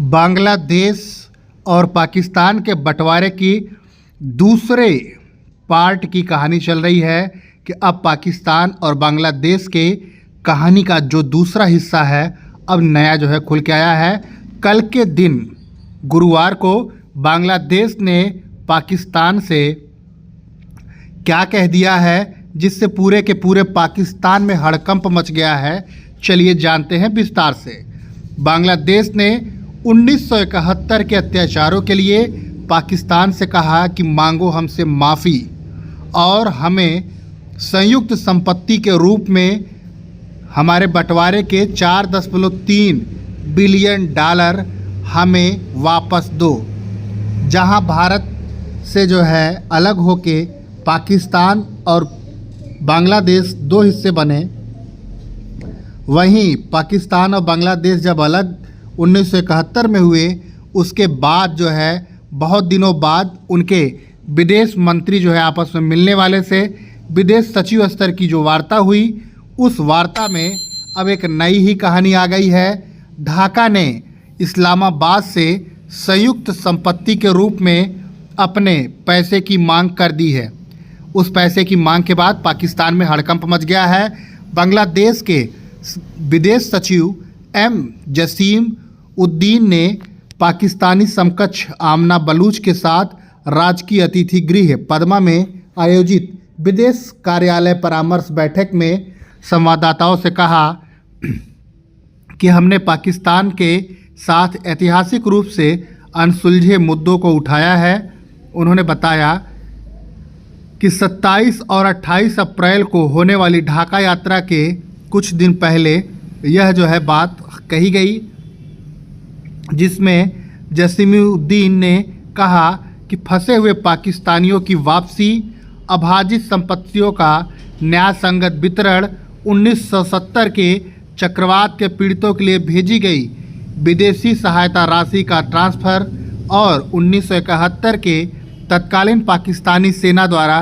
बांग्लादेश और पाकिस्तान के बंटवारे की दूसरे पार्ट की कहानी चल रही है कि अब पाकिस्तान और बांग्लादेश के कहानी का जो दूसरा हिस्सा है अब नया जो है खुल के आया है। कल के दिन गुरुवार को बांग्लादेश ने पाकिस्तान से क्या कह दिया है जिससे पूरे के पूरे पाकिस्तान में हड़कंप मच गया है, चलिए जानते हैं विस्तार से। बांग्लादेश ने 1971 के अत्याचारों के लिए पाकिस्तान से कहा कि मांगो हमसे माफ़ी और हमें संयुक्त संपत्ति के रूप में हमारे बंटवारे के 4.3 बिलियन डॉलर हमें वापस दो। जहां भारत से जो है अलग होके पाकिस्तान और बांग्लादेश दो हिस्से बने, वहीं पाकिस्तान और बांग्लादेश जब अलग 1971 में हुए उसके बाद जो है बहुत दिनों बाद उनके विदेश मंत्री जो है आपस में मिलने वाले से विदेश सचिव स्तर की जो वार्ता हुई, उस वार्ता में अब एक नई ही कहानी आ गई है। ढाका ने इस्लामाबाद से संयुक्त संपत्ति के रूप में अपने पैसे की मांग कर दी है। उस पैसे की मांग के बाद पाकिस्तान में हड़कंप मच गया है। बांग्लादेश के विदेश सचिव एम जसीम उद्दीन ने पाकिस्तानी समकक्ष आमना बलूच के साथ राजकीय अतिथि गृह पद्मा में आयोजित विदेश कार्यालय परामर्श बैठक में संवाददाताओं से कहा कि हमने पाकिस्तान के साथ ऐतिहासिक रूप से अनसुलझे मुद्दों को उठाया है। उन्होंने बताया कि 27 और 28 अप्रैल को होने वाली ढाका यात्रा के कुछ दिन पहले यह जो है बात कही गई, जिसमें जसीमुद्दीन ने कहा कि फंसे हुए पाकिस्तानियों की वापसी, अभाजित संपत्तियों का न्याय संगत वितरण, 1970 के चक्रवात के पीड़ितों के लिए भेजी गई विदेशी सहायता राशि का ट्रांसफ़र और 1971 के तत्कालीन पाकिस्तानी सेना द्वारा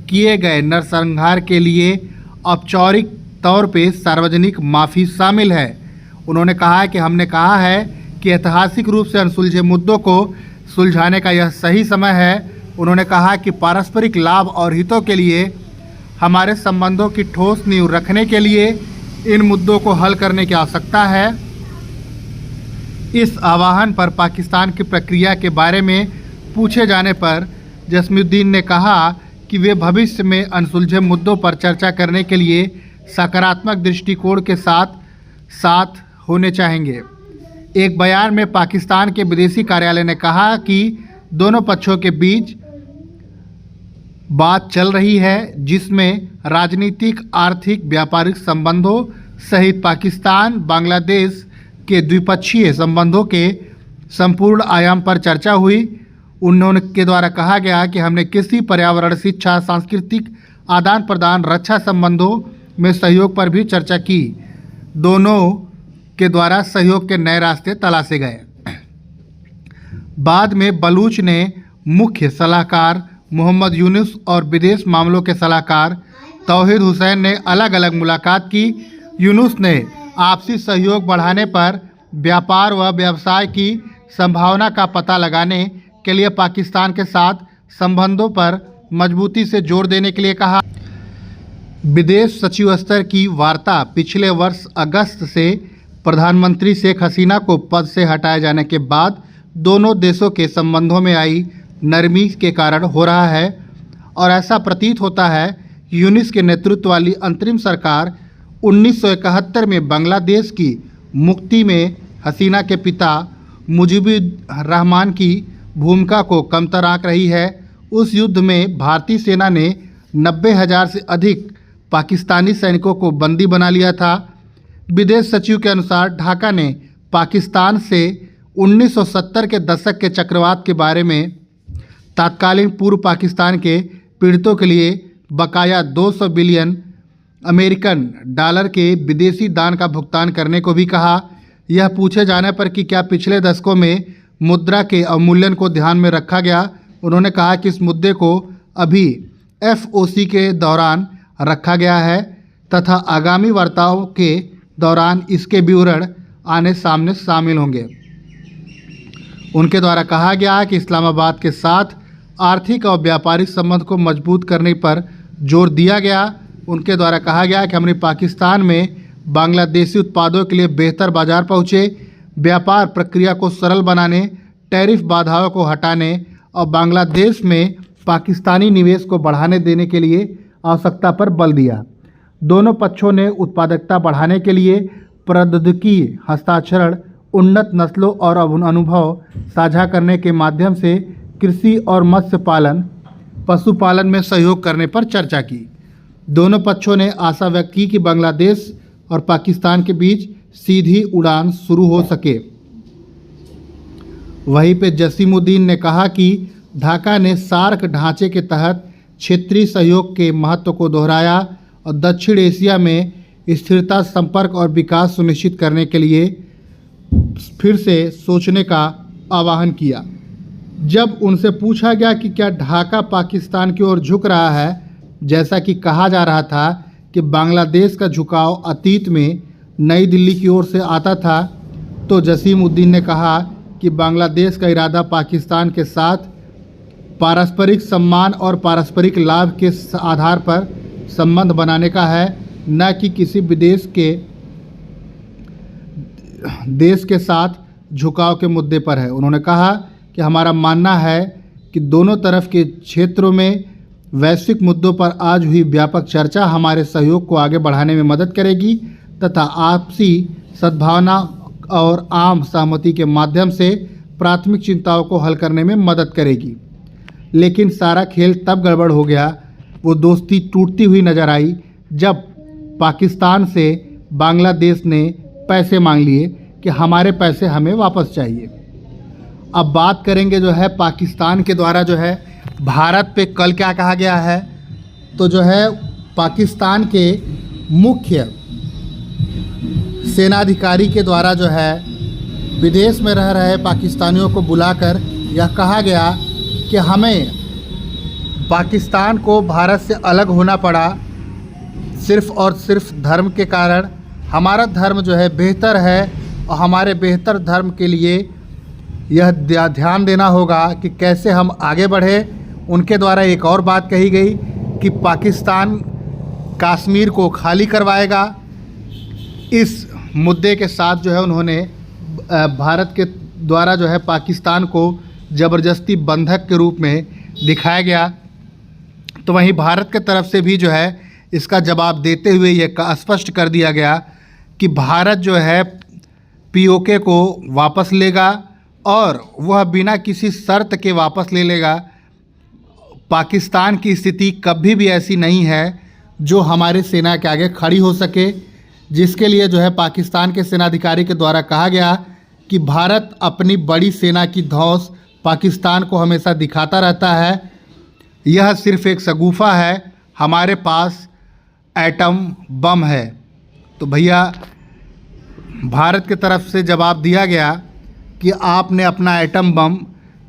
किए गए नरसंहार के लिए औपचारिक तौर पे सार्वजनिक माफ़ी शामिल है। उन्होंने कहा कि हमने कहा है कि ऐतिहासिक रूप से अनसुलझे मुद्दों को सुलझाने का यह सही समय है। उन्होंने कहा कि पारस्परिक लाभ और हितों के लिए हमारे संबंधों की ठोस नींव रखने के लिए इन मुद्दों को हल करने की आवश्यकता है। इस आह्वान पर पाकिस्तान की प्रक्रिया के बारे में पूछे जाने पर जसीमुद्दीन ने कहा कि वे भविष्य में अनसुलझे मुद्दों पर चर्चा करने के लिए सकारात्मक दृष्टिकोण के साथ होने चाहेंगे। एक बयान में पाकिस्तान के विदेशी कार्यालय ने कहा कि दोनों पक्षों के बीच बात चल रही है जिसमें राजनीतिक, आर्थिक, व्यापारिक संबंधों सहित पाकिस्तान बांग्लादेश के द्विपक्षीय संबंधों के संपूर्ण आयाम पर चर्चा हुई। उन्होंने के द्वारा कहा गया कि हमने कृषि, पर्यावरण, शिक्षा, सांस्कृतिक आदान प्रदान, रक्षा संबंधों में सहयोग पर भी चर्चा की। दोनों के द्वारा सहयोग के नए रास्ते तलाशे गए। बाद में बलूच ने मुख्य सलाहकार मोहम्मद यूनुस और विदेश मामलों के सलाहकार तौहीद हुसैन ने अलग अलग मुलाकात की। यूनुस ने आपसी सहयोग बढ़ाने पर व्यापार व व्यवसाय की संभावना का पता लगाने के लिए पाकिस्तान के साथ संबंधों पर मजबूती से जोर देने के लिए कहा। विदेश सचिव स्तर की वार्ता पिछले वर्ष अगस्त से प्रधानमंत्री शेख हसीना को पद से हटाए जाने के बाद दोनों देशों के संबंधों में आई नरमी के कारण हो रहा है और ऐसा प्रतीत होता है कि यूनुस के नेतृत्व वाली अंतरिम सरकार 1971 में बांग्लादेश की मुक्ति में हसीना के पिता मुजीबुर रहमान की भूमिका को कमतर आंक रही है। उस युद्ध में भारतीय सेना ने 90,000 से अधिक पाकिस्तानी सैनिकों को बंदी बना लिया था। विदेश सचिव के अनुसार ढाका ने पाकिस्तान से 1970 के दशक के चक्रवात के बारे में तत्कालीन पूर्व पाकिस्तान के पीड़ितों के लिए बकाया 200 बिलियन अमेरिकन डॉलर के विदेशी दान का भुगतान करने को भी कहा। यह पूछे जाने पर कि क्या पिछले दशकों में मुद्रा के अवमूल्यन को ध्यान में रखा गया, उन्होंने कहा कि इस मुद्दे को अभी FOC के दौरान रखा गया है तथा आगामी वार्ताओं के दौरान इसके विवरण आने सामने शामिल होंगे। उनके द्वारा कहा गया कि इस्लामाबाद के साथ आर्थिक और व्यापारिक संबंध को मजबूत करने पर जोर दिया गया। उनके द्वारा कहा गया कि हमने पाकिस्तान में बांग्लादेशी उत्पादों के लिए बेहतर बाजार पहुँचे, व्यापार प्रक्रिया को सरल बनाने, टैरिफ बाधाओं को हटाने और बांग्लादेश में पाकिस्तानी निवेश को बढ़ाने देने के लिए आवश्यकता पर बल दिया। दोनों पक्षों ने उत्पादकता बढ़ाने के लिए प्रौद्योगिकी हस्ताक्षरण, उन्नत नस्लों और अनुभव साझा करने के माध्यम से कृषि और मत्स्य पालन, पशुपालन में सहयोग करने पर चर्चा की। दोनों पक्षों ने आशा व्यक्त की कि बांग्लादेश और पाकिस्तान के बीच सीधी उड़ान शुरू हो सके। वहीं पे जसीमुद्दीन ने कहा कि ढाका ने सार्क ढांचे के तहत क्षेत्रीय सहयोग के महत्व को दोहराया और दक्षिण एशिया में स्थिरता, संपर्क और विकास सुनिश्चित करने के लिए फिर से सोचने का आह्वान किया। जब उनसे पूछा गया कि क्या ढाका पाकिस्तान की ओर झुक रहा है, जैसा कि कहा जा रहा था कि बांग्लादेश का झुकाव अतीत में नई दिल्ली की ओर से आता था, तो जसीमुद्दीन ने कहा कि बांग्लादेश का इरादा पाकिस्तान के साथ पारस्परिक सम्मान और पारस्परिक लाभ के आधार पर संबंध बनाने का है, न कि किसी विदेश के देश के साथ झुकाव के मुद्दे पर है। उन्होंने कहा कि हमारा मानना है कि दोनों तरफ के क्षेत्रों में वैश्विक मुद्दों पर आज हुई व्यापक चर्चा हमारे सहयोग को आगे बढ़ाने में मदद करेगी तथा आपसी सद्भावना और आम सहमति के माध्यम से प्राथमिक चिंताओं को हल करने में मदद करेगी। लेकिन सारा खेल तब गड़बड़ हो गया, वो दोस्ती टूटती हुई नजर आई जब पाकिस्तान से बांग्लादेश ने पैसे मांग लिए कि हमारे पैसे हमें वापस चाहिए। अब बात करेंगे जो है पाकिस्तान के द्वारा जो है भारत पे कल क्या कहा गया है, तो जो है पाकिस्तान के मुख्य सेनाधिकारी के द्वारा जो है विदेश में रह रहे पाकिस्तानियों को बुलाकर यह कहा गया कि हमें पाकिस्तान को भारत से अलग होना पड़ा सिर्फ़ और सिर्फ धर्म के कारण। हमारा धर्म जो है बेहतर है और हमारे बेहतर धर्म के लिए यह ध्यान देना होगा कि कैसे हम आगे बढ़े। उनके द्वारा एक और बात कही गई कि पाकिस्तान कश्मीर को खाली करवाएगा। इस मुद्दे के साथ जो है उन्होंने भारत के द्वारा जो है पाकिस्तान को ज़बरदस्ती बंधक के रूप में दिखाया गया। तो वहीं भारत के तरफ से भी जो है इसका जवाब देते हुए ये स्पष्ट कर दिया गया कि भारत जो है पीओके को वापस लेगा और वह बिना किसी शर्त के वापस ले लेगा। पाकिस्तान की स्थिति कभी भी ऐसी नहीं है जो हमारी सेना के आगे खड़ी हो सके, जिसके लिए जो है पाकिस्तान के सेनाधिकारी के द्वारा कहा गया कि भारत अपनी बड़ी सेना की धौंस पाकिस्तान को हमेशा दिखाता रहता है। यह सिर्फ एक शगुफा है, हमारे पास एटम बम है। तो भैया भारत की तरफ से जवाब दिया गया कि आपने अपना एटम बम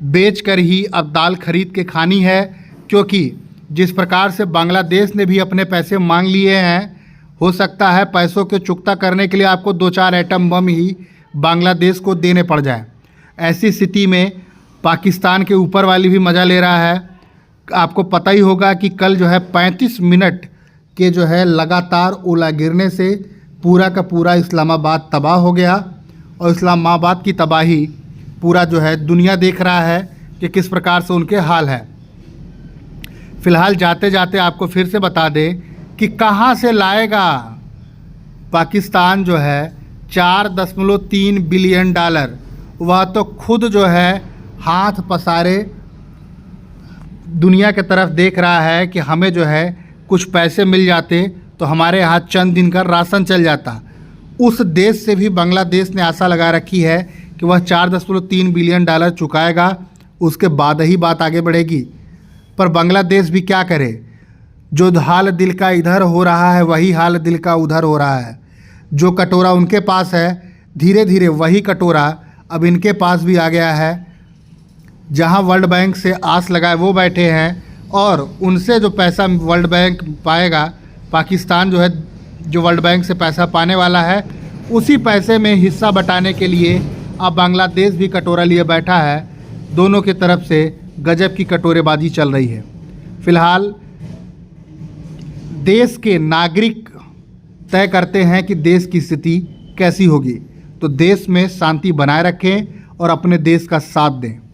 बेचकर ही अब दाल खरीद के खानी है, क्योंकि जिस प्रकार से बांग्लादेश ने भी अपने पैसे मांग लिए हैं, हो सकता है पैसों के चुकता करने के लिए आपको 2-4 एटम बम ही बांग्लादेश को देने पड़ जाए। ऐसी स्थिति में पाकिस्तान के ऊपर वाली भी मज़ा ले रहा है। आपको पता ही होगा कि कल जो है 35 मिनट के जो है लगातार ओला गिरने से पूरा का पूरा इस्लामाबाद तबाह हो गया और इस्लामाबाद की तबाही पूरा जो है दुनिया देख रहा है कि किस प्रकार से उनके हाल है। फ़िलहाल जाते जाते आपको फिर से बता दें कि कहाँ से लाएगा पाकिस्तान जो है 4.3 बिलियन डॉलर। वह तो खुद जो है हाथ पसारे दुनिया की तरफ देख रहा है कि हमें जो है कुछ पैसे मिल जाते तो हमारे यहाँ चंद दिन का राशन चल जाता। उस देश से भी बांग्लादेश ने आशा लगा रखी है कि वह 4.3 बिलियन डॉलर चुकाएगा, उसके बाद ही बात आगे बढ़ेगी। पर बांग्लादेश भी क्या करे, जो हाल दिल का इधर हो रहा है वही हाल दिल का उधर हो रहा है। जो कटोरा उनके पास है, धीरे धीरे वही कटोरा अब इनके पास भी आ गया है। जहां वर्ल्ड बैंक से आस लगाए वो बैठे हैं और उनसे जो पैसा वर्ल्ड बैंक पाएगा, पाकिस्तान जो है जो वर्ल्ड बैंक से पैसा पाने वाला है, उसी पैसे में हिस्सा बटाने के लिए अब बांग्लादेश भी कटोरा लिए बैठा है। दोनों की तरफ से गजब की कटोरेबाजी चल रही है। फिलहाल देश के नागरिक तय करते हैं कि देश की स्थिति कैसी होगी। तो देश में शांति बनाए रखें और अपने देश का साथ दें।